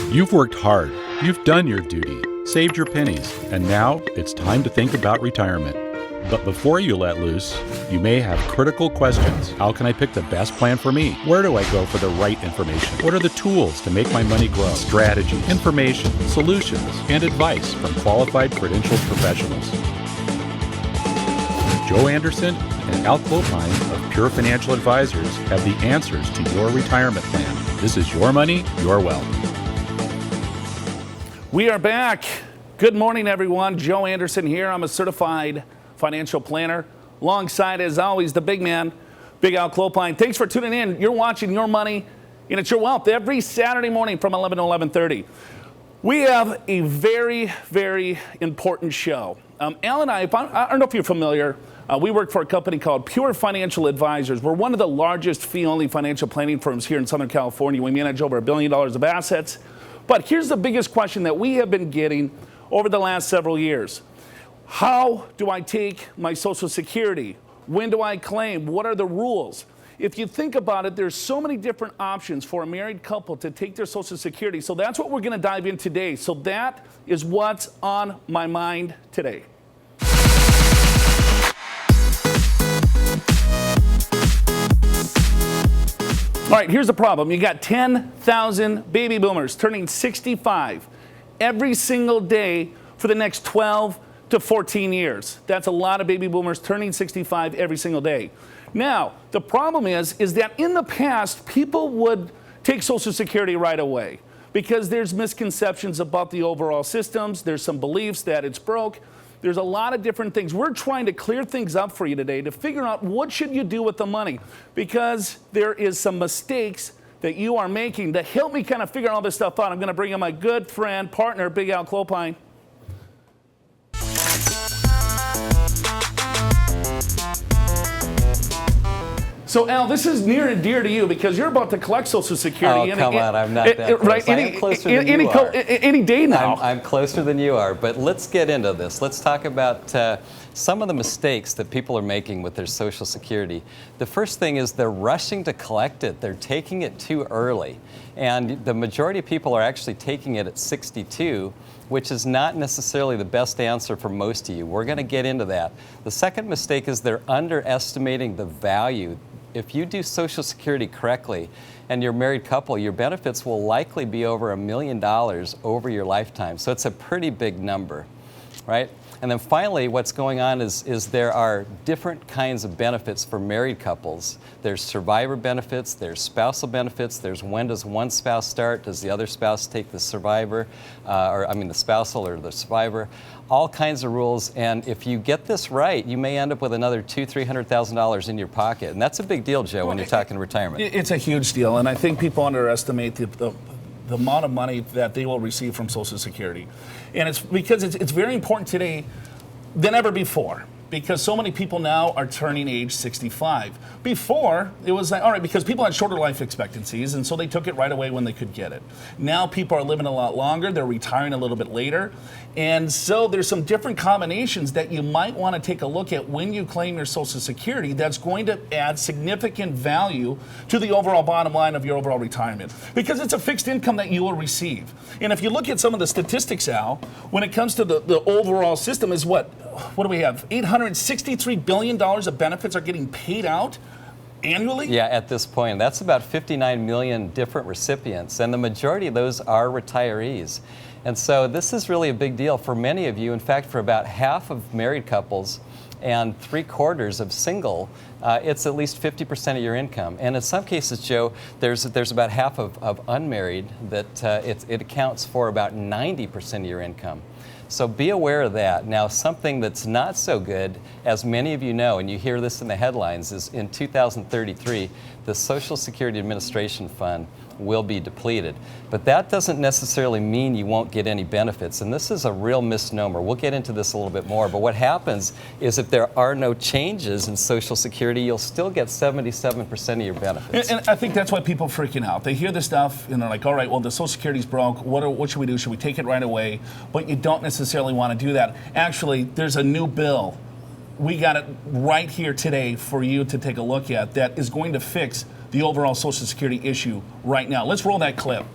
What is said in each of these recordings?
You've worked hard, you've done your duty, saved your pennies, and now it's time to think about retirement. But before you let loose, you may have critical questions. How can I pick the best plan for me? Where do I go for the right information? What are the tools to make my money grow? Strategy, information, solutions, and advice from qualified credentialed professionals. Joe Anderson and Al Clopine of Pure Financial Advisors have the answers to your retirement plan. This is your money, your wealth. We are back. Good morning, everyone. Joe Anderson here. I'm a certified financial planner. Alongside, as always, the big man, Big Al Clopine. Thanks for tuning in. You're watching Your Money and It's Your Wealth every Saturday morning from 11 to 11:30. We have a very, very important show. Al and I don't know if you're familiar, we work for a company called Pure Financial Advisors. We're one of the largest fee-only financial planning firms here in Southern California. We manage over $1 billion of assets. But here's the biggest question that we have been getting over the last several years. How do I take my Social Security? When do I claim? What are the rules? If you think about it, there's so many different options for a married couple to take their Social Security. So that's what we're going to dive in today. So that is what's on my mind today. All right, here's the problem. You got 10,000 baby boomers turning 65 every single day for the next 12 to 14 years. That's a lot of baby boomers turning 65 every single day. Now, the problem is that in the past, people would take Social Security right away because there's misconceptions about the overall systems. There's some beliefs that it's broke. There's a lot of different things. We're trying to clear things up for you today to figure out what should you do with the money, because there is some mistakes that you are making. To help me kind of figure all this stuff out, I'm going to bring in my good friend, partner, Big Al Clopine. So, Al, this is near and dear to you because you're about to collect Social Security. Oh, come on, I'm not that close. Right, I am closer than you are. Any day now. I'm closer than you are, but let's get into this. Let's talk about some of the mistakes that people are making with their Social Security. The first thing is they're rushing to collect it. They're taking it too early. And the majority of people are actually taking it at 62, which is not necessarily the best answer for most of you. We're going to get into that. The second mistake is they're underestimating the value. If you do Social Security correctly and you're a married couple, your benefits will likely be over $1 million over your lifetime. So it's a pretty big number, right? And then finally, what's going on is there are different kinds of benefits for married couples. There's survivor benefits, there's spousal benefits, there's when does one spouse start, does the other spouse take the survivor, the spousal or the survivor, all kinds of rules. And if you get this right, you may end up with another $200,000-$300,000 in your pocket. And that's a big deal, Joe, when you're talking retirement. It's a huge deal, and I think people underestimate the amount of money that they will receive from Social Security. And it's because it's very important today than ever before, because so many people now are turning age 65. Before, it was like, all right, because people had shorter life expectancies, and so they took it right away when they could get it. Now people are living a lot longer, they're retiring a little bit later, and so there's some different combinations that you might want to take a look at when you claim your Social Security that's going to add significant value to the overall bottom line of your overall retirement, because it's a fixed income that you will receive. And if you look at some of the statistics, Al, when it comes to the overall system is what do we have? $863 billion of benefits are getting paid out annually? Yeah, at this point. That's about 59 million different recipients, and the majority of those are retirees. And so this is really a big deal for many of you. In fact, for about half of married couples and 3/4 of single, it's at least 50% of your income. And in some cases, Joe, there's about half of unmarried that it accounts for about 90% of your income. So be aware of that. Now, something that's not so good, as many of you know, and you hear this in the headlines, is in 2033, the Social Security Administration Fund will be depleted. But that doesn't necessarily mean you won't get any benefits, and this is a real misnomer. We'll get into this a little bit more, but what happens is if there are no changes in Social Security, you'll still get 77% of your benefits. And I think that's why people are freaking out. They hear this stuff and they're like, all right, well, the Social Security's broke. What should we do? Should we take it right away? But you don't necessarily want to do that. Actually, there's a new bill. We got it right here today for you to take a look at that is going to fix the overall Social Security issue right now. Let's roll that clip.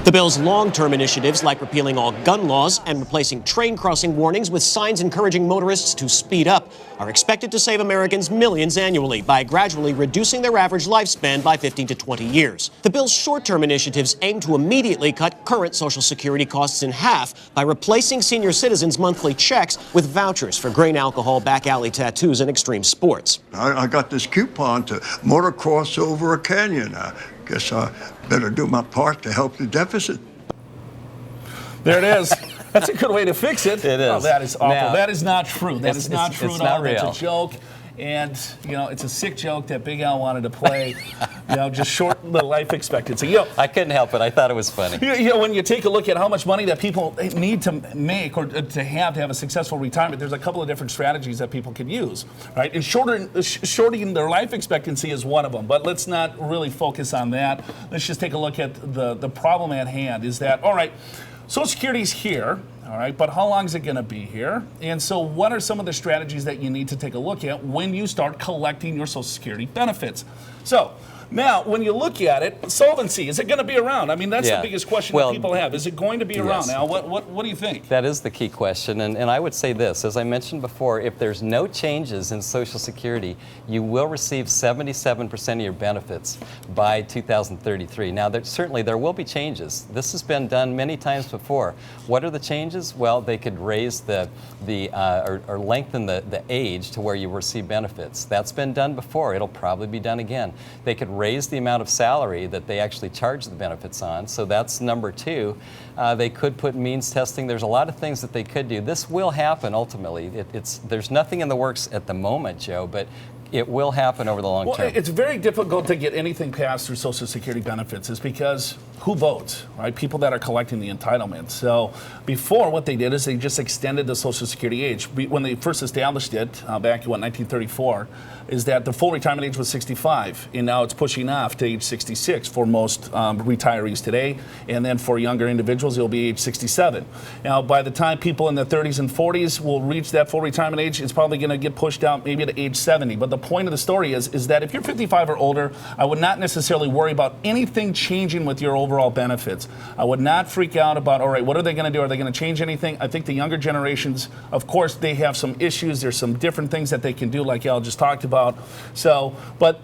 The bill's long-term initiatives, like repealing all gun laws and replacing train crossing warnings with signs encouraging motorists to speed up, are expected to save Americans millions annually by gradually reducing their average lifespan by 15 to 20 years. The bill's short-term initiatives aim to immediately cut current Social Security costs in half by replacing senior citizens' monthly checks with vouchers for grain alcohol, back alley tattoos, and extreme sports. I got this coupon to motocross over a canyon. I guess I better do my part to help the deficit. There it is. That's a good way to fix it. It is. Oh, that is awful. Now, that is not true. That is not true it's at all. not real. That's a joke. And, it's a sick joke that Big Al wanted to play, just shorten the life expectancy. I couldn't help it. I thought it was funny. When you take a look at how much money that people need to make or to have a successful retirement, there's a couple of different strategies that people can use, right? And shortening their life expectancy is one of them, but let's not really focus on that. Let's just take a look at the problem at hand is that, all right, Social Security's here. All right, but how long is it going to be here? And so what are some of the strategies that you need to take a look at when you start collecting your Social Security benefits? So now, when you look at it, solvency, is it going to be around? I mean, that's the biggest question that people have. Is it going to be around? Now, what do you think? That is the key question, and I would say this. As I mentioned before, if there's no changes in Social Security, you will receive 77% of your benefits by 2033. Now, certainly there will be changes. This has been done many times before. What are the changes? Well, they could raise or lengthen the age to where you receive benefits. That's been done before. It'll probably be done again. They could raise the amount of salary that they actually charge the benefits on. So that's number two. They could put means testing. There's a lot of things that they could do. This will happen ultimately. There's nothing in the works at the moment, Joe, but it will happen over the long term. It's very difficult to get anything passed through Social Security benefits is because who votes, right? People that are collecting the entitlement. So before, what they did is they just extended the Social Security age. When they first established it back in 1934, is that the full retirement age was 65, and now it's pushing off to age 66 for most retirees today, and then for younger individuals, it'll be age 67. Now, by the time people in their 30s and 40s will reach that full retirement age, it's probably going to get pushed out maybe to age 70. But the point of the story is that if you're 55 or older, I would not necessarily worry about anything changing with your overall benefits. I would not freak out about, all right, what are they going to do? Are they going to change anything? I think the younger generations, of course, they have some issues. There's some different things that they can do, like Al just talked about. So, but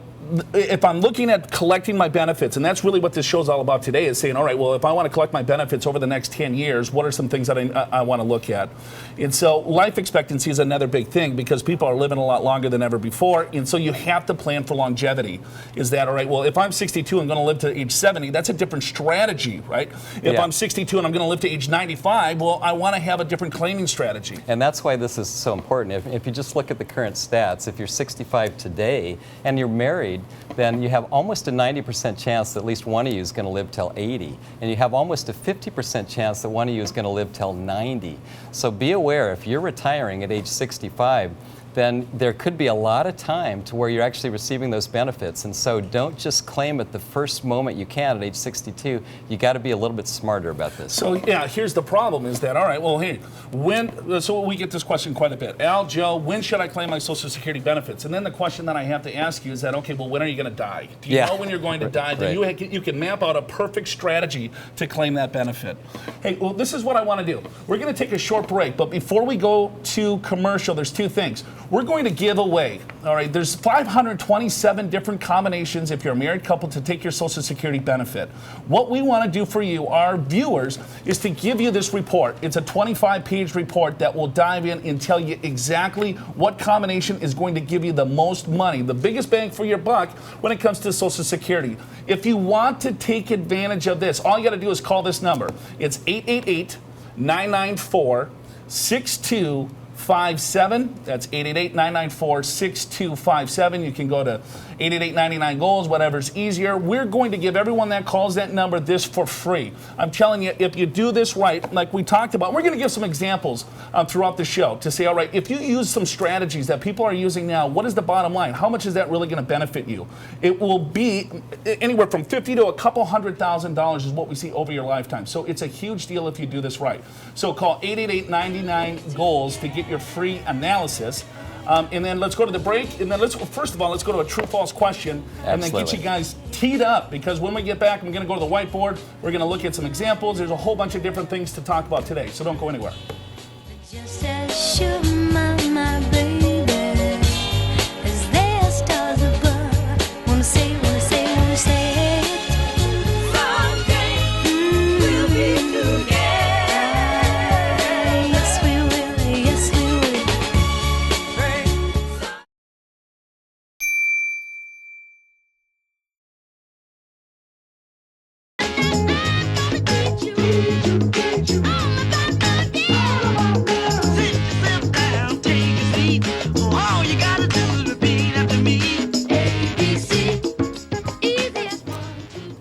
if I'm looking at collecting my benefits, and that's really what this show's all about today, is saying, all right, well, if I want to collect my benefits over the next 10 years, what are some things that I want to look at? And so life expectancy is another big thing because people are living a lot longer than ever before, and so you have to plan for longevity. Is that, all right, well, if I'm 62 and going to live to age 70, that's a different strategy, right? If I'm 62 and I'm going to live to age 95, well, I want to have a different claiming strategy. And that's why this is so important. If you just look at the current stats, if you're 65 today and you're married, then you have almost a 90% chance that at least one of you is going to live till 80. And you have almost a 50% chance that one of you is going to live till 90. So be aware, if you're retiring at age 65, then there could be a lot of time to where you're actually receiving those benefits. And so don't just claim it the first moment you can at age 62. You got to be a little bit smarter about this. So yeah, here's the problem is that, all right, well, hey, so we get this question quite a bit. Al, Joe, when should I claim my Social Security benefits? And then the question that I have to ask you is that, okay, well, when are you going to die? Do you know when you're going to die? Then you can map out a perfect strategy to claim that benefit. Hey, well, this is what I want to do. We're going to take a short break, but before we go to commercial, there's two things. We're going to give away, all right, there's 527 different combinations if you're a married couple to take your Social Security benefit. What we want to do for you, our viewers, is to give you this report. It's a 25-page report that will dive in and tell you exactly what combination is going to give you the most money, the biggest bang for your buck when it comes to Social Security. If you want to take advantage of this, all you got to do is call this number. It's 888-994-6257. That's 888-994-6257. You can go to 888-99-GOALS, whatever's easier. We're going to give everyone that calls that number this for free. I'm telling you, if you do this right, like we talked about, we're going to give some examples throughout the show to say, all right, if you use some strategies that people are using now, what is the bottom line? How much is that really going to benefit you? It will be anywhere from $50,000 to a couple $100,000 is what we see over your lifetime. So it's a huge deal if you do this right. So call 888-99-GOALS to get your free analysis. And then let's go to the break. And then first of all, let's go to a true-false question. And then get you guys teed up, because when we get back, I'm going to go to the whiteboard. We're going to look at some examples. There's a whole bunch of different things to talk about today. So don't go anywhere. Just as sure, my baby, as there stars above. Wanna say it. Someday we'll be together. Yes, we will. Yes, we will.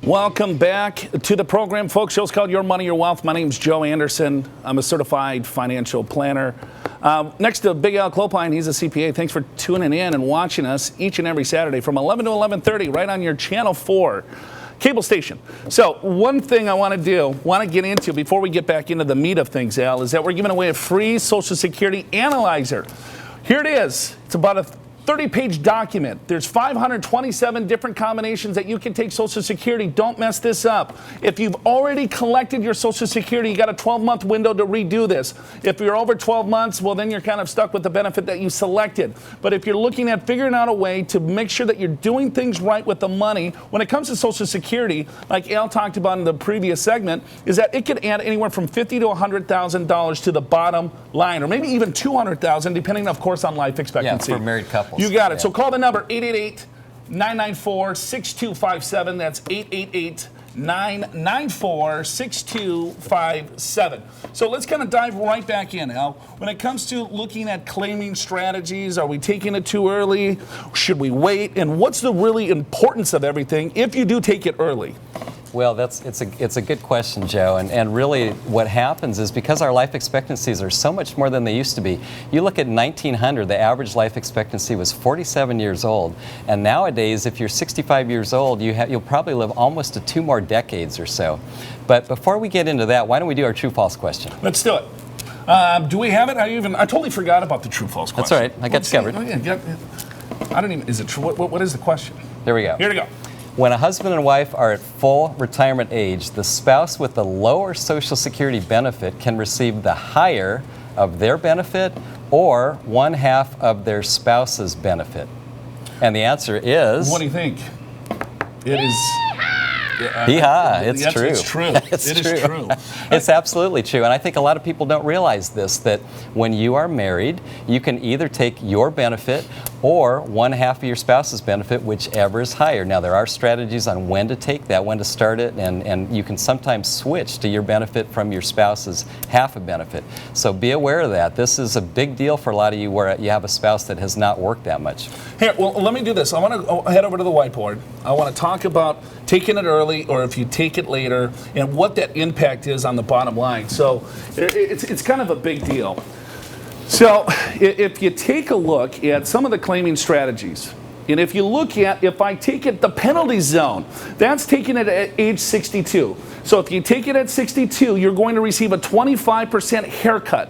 Welcome back to the program, folks. Show's called Your Money, Your Wealth. My name's Joe Anderson. I'm a certified financial planner. Next to Big Al Clopine, he's a CPA. Thanks for tuning in and watching us each and every Saturday from 11 to 11:30 right on your Channel 4 cable station. So one thing I want to get into before we get back into the meat of things, Al, is that we're giving away a free Social Security analyzer. Here it is. It's about a 30-page document. There's 527 different combinations that you can take Social Security. Don't mess this up. If you've already collected your Social Security, you got a 12-month window to redo this. If you're over 12 months, well, then you're kind of stuck with the benefit that you selected. But if you're looking at figuring out a way to make sure that you're doing things right with the money, when it comes to Social Security, like Al talked about in the previous segment, is that it could add anywhere from $50,000 to $100,000 to the bottom line, or maybe even $200,000, depending, of course, on life expectancy. Yeah, for married couples. You got it. Yeah. So call the number 888-994-6257. That's 888-994-6257. So let's kind of dive right back in, Al. When it comes to looking at claiming strategies, are we taking it too early? Should we wait? And what's the really importance of everything if you do take it early? Well, it's a good question, Joe. And really what happens is because our life expectancies are so much more than they used to be. You look at 1900, the average life expectancy was 47 years old. And nowadays, if you're 65 years old, you'll probably live almost to 2 more decades or so. But before we get into that, why don't we do our true-false question? Let's do it. Do we have it? I totally forgot about the true-false question. That's all right. I got you covered. Is it true? What is the question? There we go. Here we go. When a husband and wife are at full retirement age, the spouse with the lower Social Security benefit can receive the higher of their benefit or 1/2 of their spouse's benefit. And the answer is... What do you think? It is... It's true. It's true. It is true. It's absolutely true. And I think a lot of people don't realize this, that when you are married, you can either take your benefit or 1/2 of your spouse's benefit, whichever is higher. Now, there are strategies on when to take that, when to start it, and you can sometimes switch to your benefit from your spouse's half a benefit. So be aware of that. This is a big deal for a lot of you where you have a spouse that has not worked that much. Here, well, let me do this. I want to head over to the whiteboard. I want to talk about taking it early or if you take it later and what that impact is on the bottom line. So it's kind of a big deal. So if you take a look at some of the claiming strategies, and if you look at, if I take it, the penalty zone, that's taking it at age 62. So if you take it at 62, you're going to receive a 25% haircut.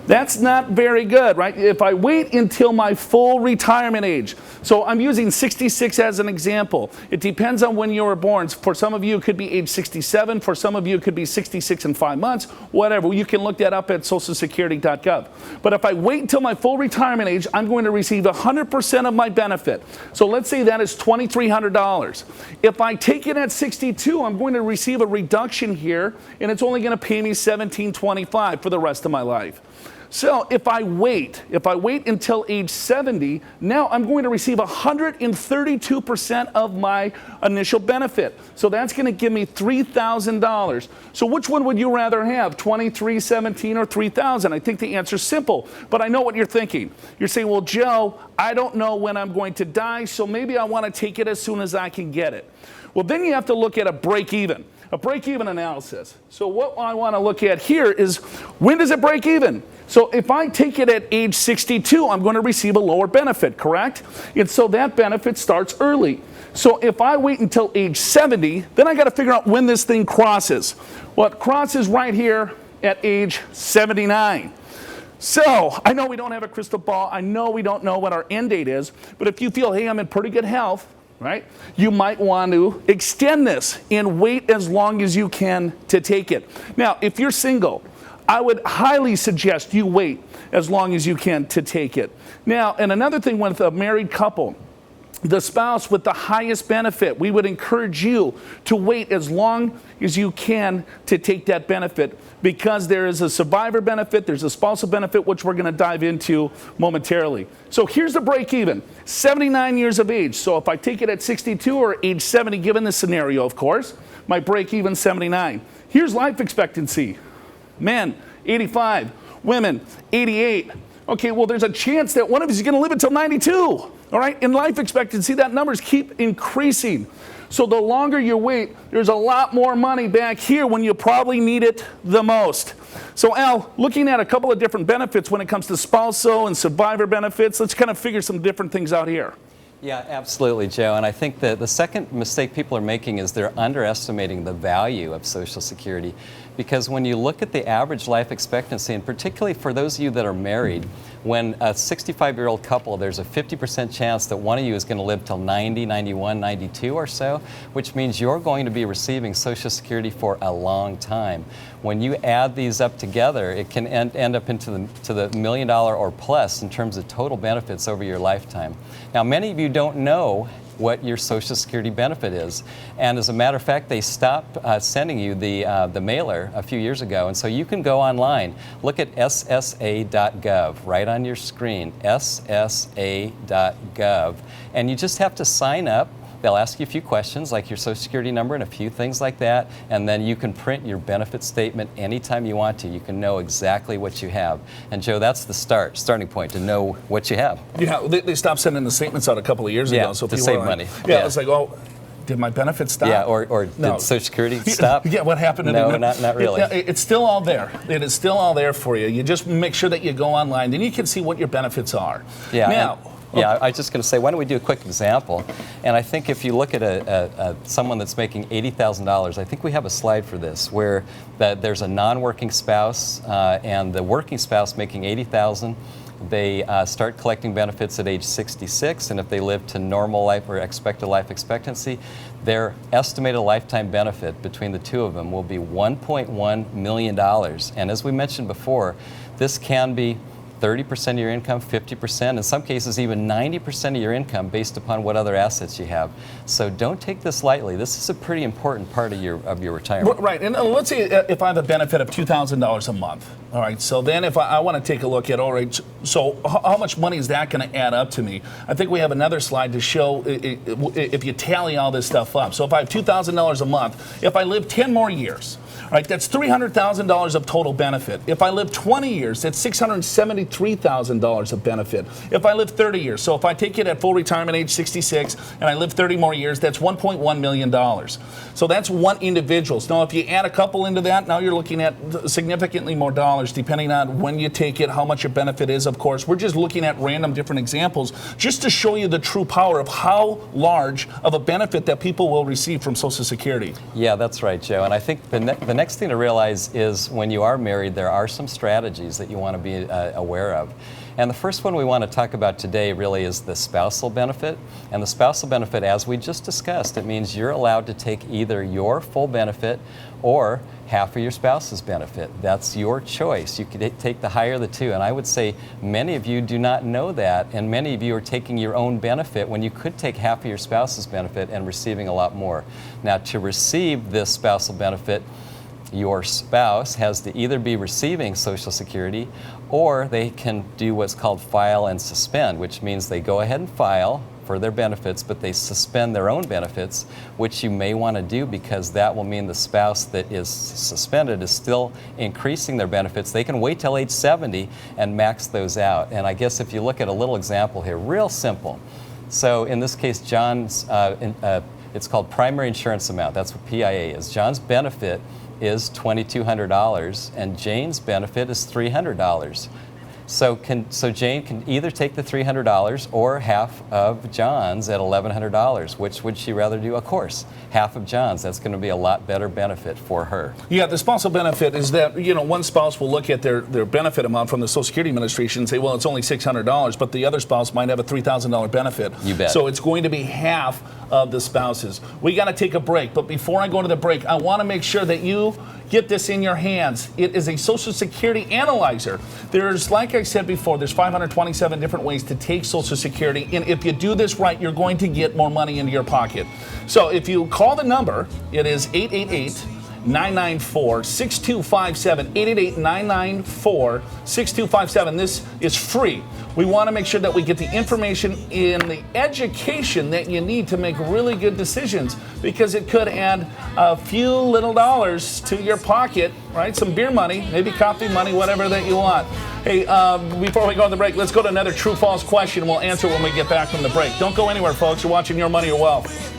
That's not very good, right? If I wait until my full retirement age, so I'm using 66 as an example. It depends on when you were born. For some of you, it could be age 67. For some of you, it could be 66 and 5 months, whatever. You can look that up at socialsecurity.gov. But if I wait until my full retirement age, I'm going to receive 100% of my benefit. So let's say that is $2,300. If I take it at 62, I'm going to receive a reduction here, and it's only going to pay me $1,725 for the rest of my life. So if I wait until age 70, now I'm going to receive 132% of my initial benefit. So that's going to give me $3,000. So which one would you rather have, $2,317 or $3,000? I think the answer is simple, but I know what you're thinking. You're saying, well, Joe, I don't know when I'm going to die, so maybe I want to take it as soon as I can get it. Well, then you have to look at a break-even analysis. So what I want to look at here is, when does it break even? So if I take it at age 62, I'm going to receive a lower benefit, correct? And so that benefit starts early. So if I wait until age 70, then I got to figure out when this thing crosses. Well, it crosses right here at age 79. So I know we don't have a crystal ball. I know we don't know what our end date is. But if you feel, hey, I'm in pretty good health, right, you might want to extend this and wait as long as you can to take it. Now, if you're single, I would highly suggest you wait as long as you can to take it. Now, and another thing with a married couple, the spouse with the highest benefit, we would encourage you to wait as long as you can to take that benefit, because there is a survivor benefit, there's a spousal benefit, which we're going to dive into momentarily. So here's the break even, 79 years of age. So if I take it at 62 or age 70, given this scenario, of course, my break even 79. Here's life expectancy. Men, 85. Women, 88. Okay, well, there's a chance that one of us is going to live until 92. All right, in life expectancy, that numbers keep increasing. So the longer you wait, there's a lot more money back here when you probably need it the most. So Al, looking at a couple of different benefits when it comes to spousal and survivor benefits, let's kind of figure some different things out here. Yeah, absolutely, Joe. And I think that the second mistake people are making is they're underestimating the value of Social Security. Because when you look at the average life expectancy, and particularly for those of you that are married, when a 65-year-old couple, there's a 50% chance that one of you is going to live till 90, 91, 92 or so, which means you're going to be receiving Social Security for a long time. When you add these up together, it can end up into the $1 million or plus in terms of total benefits over your lifetime. Now, many of you don't know what your Social Security benefit is. And as a matter of fact, they stopped sending you the mailer a few years ago. And so you can go online, look at ssa.gov right on your screen, ssa.gov, and you just have to sign up. They'll ask you a few questions like your Social Security number and a few things like that, and then you can print your benefit statement anytime you want to. You can know exactly what you have. And Joe, that's the starting point, to know what you have. Yeah, they stopped sending the statements out a couple of years ago. So to save money. Yeah, it's like, oh, did my benefits stop? Yeah, or No. did Social Security stop? Yeah, what happened? No, not really. It's still all there. It is still all there for you. You just make sure that you go online, then you can see what your benefits are. Yeah. Now, yeah, I was just going to say, why don't we do a quick example? And I think if you look at someone that's making $80,000, I think we have a slide for this, where there's a non-working spouse and the working spouse making $80,000. They start collecting benefits at age 66, and if they live to normal life or expected life expectancy, their estimated lifetime benefit between the two of them will be $1.1 million. And as we mentioned before, this can be 30% of your income, 50%, in some cases even 90% of your income based upon what other assets you have. So don't take this lightly. This is a pretty important part of your retirement. Right, and let's say if I have a benefit of $2,000 a month. All right, so then if I want to take a look at, all right, so how much money is that going to add up to me? I think we have another slide to show if you tally all this stuff up. So if I have $2,000 a month, if I live 10 more years, all right, that's $300,000 of total benefit. If I live 20 years, that's $673,000 of benefit. If I live 30 years, so if I take it at full retirement age 66 and I live 30 more years, that's $1.1 million. So that's one individual. Now, if you add a couple into that, now you're looking at significantly more dollars depending on when you take it, how much your benefit is, of course. We're just looking at random different examples just to show you the true power of how large of a benefit that people will receive from Social Security. Yeah, that's right, Joe. And I think the next thing to realize is when you are married, there are some strategies that you want to be aware of. And the first one we want to talk about today really is the spousal benefit. And the spousal benefit, as we just discussed, it means you're allowed to take either your full benefit or half of your spouse's benefit. That's your choice. You could take the higher of the two. And I would say many of you do not know that, and many of you are taking your own benefit when you could take half of your spouse's benefit and receiving a lot more. Now, to receive this spousal benefit, your spouse has to either be receiving Social Security or they can do what's called file and suspend, which means they go ahead and file for their benefits, but they suspend their own benefits, which you may want to do because that will mean the spouse that is suspended is still increasing their benefits. They can wait till age 70 and max those out. And I guess if you look at a little example here, real simple. So in this case, John's, it's called primary insurance amount. That's what PIA is. John's benefit is $2,200 and Jane's benefit is $300. So Jane can either take the $300 or half of John's at $1,100. Which would she rather do? Of course, half of John's. That's going to be a lot better benefit for her. Yeah, the spousal benefit is that, one spouse will look at their benefit amount from the Social Security Administration and say, well, it's only $600, but the other spouse might have a $3,000 benefit. You bet. So it's going to be half of the spouses. We got to take a break, but before I go to the break, I want to make sure that you get this in your hands. It is a Social Security analyzer. There's, like I said before, there's 527 different ways to take Social Security, and if you do this right, you're going to get more money into your pocket. So if you call the number, it is 888-994-6257, 888-994-6257. This is free. We want to make sure that we get the information in the education that you need to make really good decisions, because it could add a few little dollars to your pocket, right? Some beer money, maybe coffee money, whatever that you want. Hey, before we go on the break, let's go to another true-false question. We'll answer when we get back from the break. Don't go anywhere, folks. You're watching Your Money or Wealth.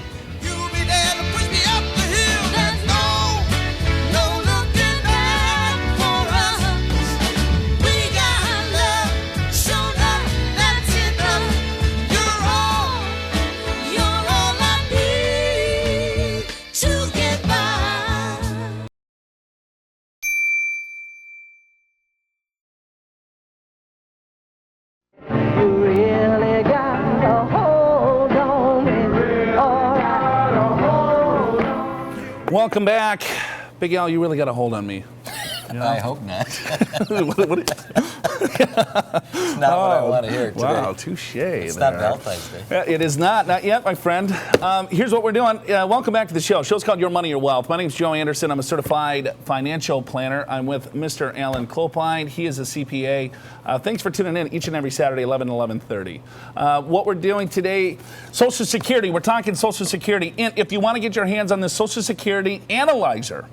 Welcome back. Big Al, you really got a hold on me. I hope not. It's not what I want to hear today. Wow, touche. It's not Valentine's Day. It is not yet, my friend. Here's what we're doing. Welcome back to the show. The show's called Your Money or Wealth. My name's Joe Anderson. I'm a certified financial planner. I'm with Mr. Alan Clopine. He is a CPA. Thanks for tuning in each and every Saturday, 11 to 11:30. What we're doing today, Social Security. We're talking Social Security. And if you want to get your hands on this Social Security analyzer,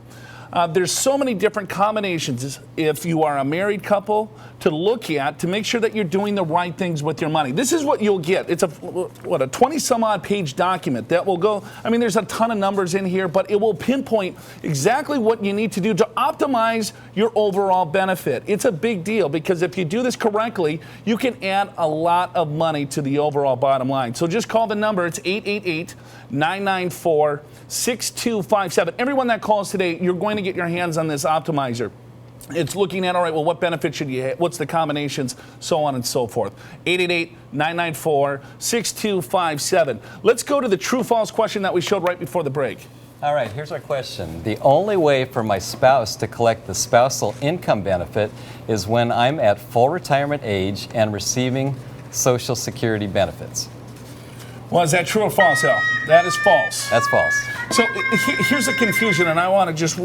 there's so many different combinations if you are a married couple to look at to make sure that you're doing the right things with your money. This is what you'll get. It's a 20 some odd page document that will go, there's a ton of numbers in here, but it will pinpoint exactly what you need to do to optimize your overall benefit. It's a big deal because if you do this correctly, you can add a lot of money to the overall bottom line. So just call the number. It's 888-994-6257. Everyone that calls today, you're going to get your hands on this optimizer. It's looking at, all right, well, what benefit should you have? What's the combinations? So on and so forth. 888-994-6257. Let's go to the true-false question that we showed right before the break. All right, here's our question. The only way for my spouse to collect the spousal income benefit is when I'm at full retirement age and receiving Social Security benefits. Well, is that true or false, Al? That is false. That's false. So here's the confusion, and I want to just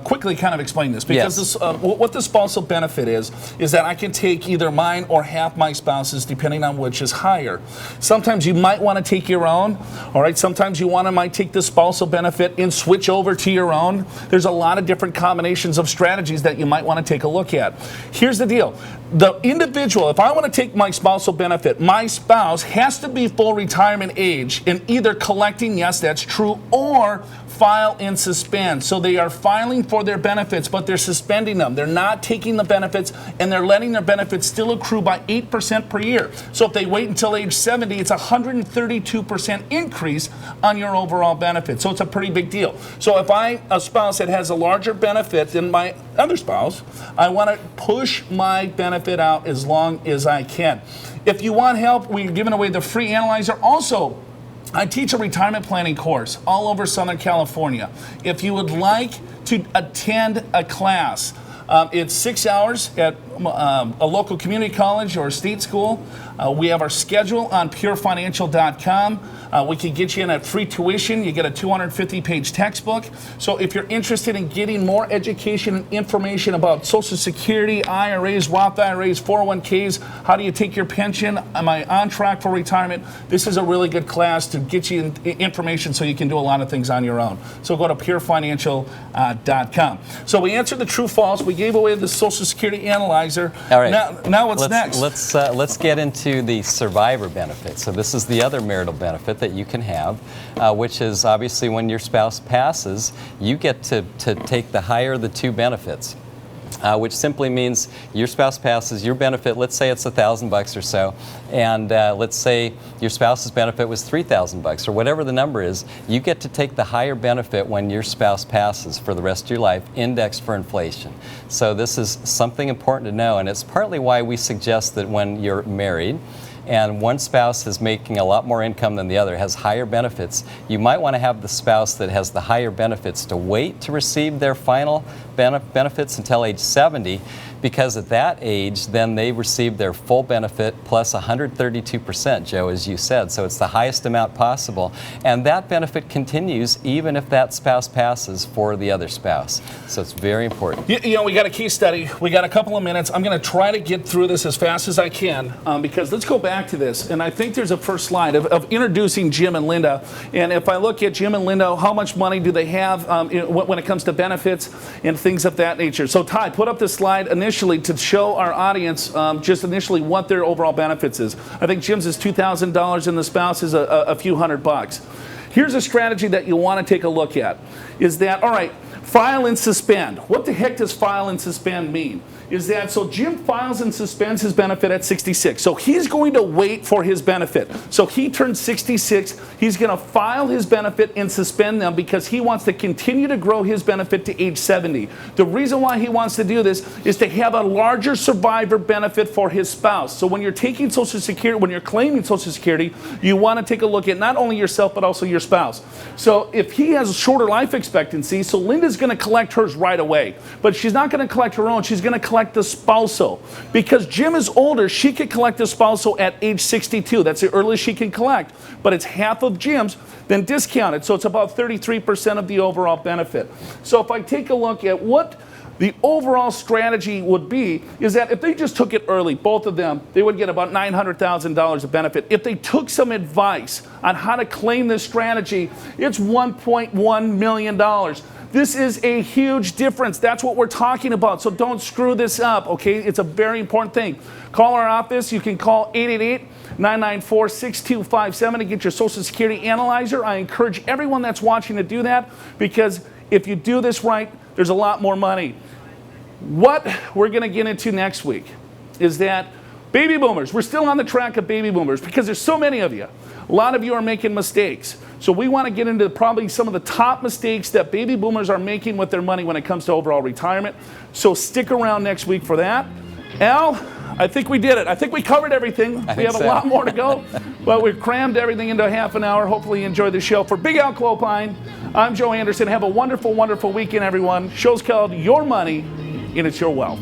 quickly kind of explain this. Because Yes. What the spousal benefit is that I can take either mine or half my spouse's, depending on which is higher. Sometimes you might want to take your own, all right? Sometimes you might take the spousal benefit and switch over to your own. There's a lot of different combinations of strategies that you might want to take a look at. Here's the deal. The individual, if I want to take my spousal benefit, my spouse has to be full retirement age and either collecting, yes, that's true, or file and suspend. So they are filing for their benefits, but they're suspending them. They're not taking the benefits, and they're letting their benefits still accrue by 8% per year. So if they wait until age 70, it's a 132% increase on your overall benefit. So it's a pretty big deal. So if a spouse that has a larger benefit than my other spouse, I want to push my benefit out as long as I can. If you want help, we're giving away the free analyzer. Also, I teach a retirement planning course all over Southern California. If you would like to attend a class, it's 6 hours at a local community college or state school. We have our schedule on purefinancial.com. We can get you in at free tuition. You get a 250-page textbook. So if you're interested in getting more education and information about Social Security, IRAs, Roth IRAs, 401ks, how do you take your pension, am I on track for retirement? This is a really good class to get you information so you can do a lot of things on your own. So go to purefinancial.com. So we answered the true false. We gave away the Social Security analyzer. All right. Now what's next? Let's get into the survivor benefit. So this is the other marital benefit that you can have, which is obviously when your spouse passes, you get to take the higher of the two benefits. which simply means your spouse passes, your benefit, let's say it's $1,000 or so, and let's say your spouse's benefit was $3,000 or whatever the number is, you get to take the higher benefit when your spouse passes for the rest of your life, indexed for inflation. So this is something important to know, and it's partly why we suggest that when you're married, and one spouse is making a lot more income than the other, has higher benefits, you might want to have the spouse that has the higher benefits to wait to receive their final benefits until age 70, because at that age, then they receive their full benefit plus 132%, Joe, as you said. So it's the highest amount possible. And that benefit continues even if that spouse passes for the other spouse. So it's very important. You know, we got a case study. We got a couple of minutes. I'm going to try to get through this as fast as I can because let's go back to this. And I think there's a first slide of introducing Jim and Linda. And if I look at Jim and Linda, how much money do they have when it comes to benefits and things of that nature? So Ty, put up this slide initially to show our audience just initially what their overall benefits is. I think Jim's is $2,000 and the spouse is a few $100. Here's a strategy that you want to take a look at. Is that, all right, file and suspend. What the heck does file and suspend mean? Is that, so Jim files and suspends his benefit at 66. So he's going to wait for his benefit. So he turns 66. He's going to file his benefit and suspend them because he wants to continue to grow his benefit to age 70. The reason why he wants to do this is to have a larger survivor benefit for his spouse. So when you're taking Social Security, when you're claiming Social Security, you want to take a look at not only yourself but also your spouse. So if he has a shorter life expectancy, so Linda's going to collect hers right away. But she's not going to collect her own. She's going to collect the spousal. Because Jim is older, she could collect the spousal at age 62. That's the earliest she can collect. But it's half of Jim's, then discounted. So it's about 33% of the overall benefit. So if I take a look at what the overall strategy would be, is that if they just took it early, both of them, they would get about $900,000 of benefit. If they took some advice on how to claim this strategy, it's $1.1 million. This is a huge difference. That's what we're talking about. So don't screw this up, okay? It's a very important thing. Call our office. You can call 888-994-6257 to get your Social Security analyzer. I encourage everyone that's watching to do that because if you do this right, there's a lot more money. What we're going to get into next week is that baby boomers, we're still on the track of baby boomers because there's so many of you. A lot of you are making mistakes. So we want to get into probably some of the top mistakes that baby boomers are making with their money when it comes to overall retirement. So stick around next week for that. Al, I think we did it. I think we covered everything. We have a lot more to go, but we've crammed everything into a half an hour. Hopefully you enjoyed the show. For Big Al Clopine, I'm Joe Anderson. Have a wonderful, wonderful weekend, everyone. Show's called Your Money, and it's your wealth.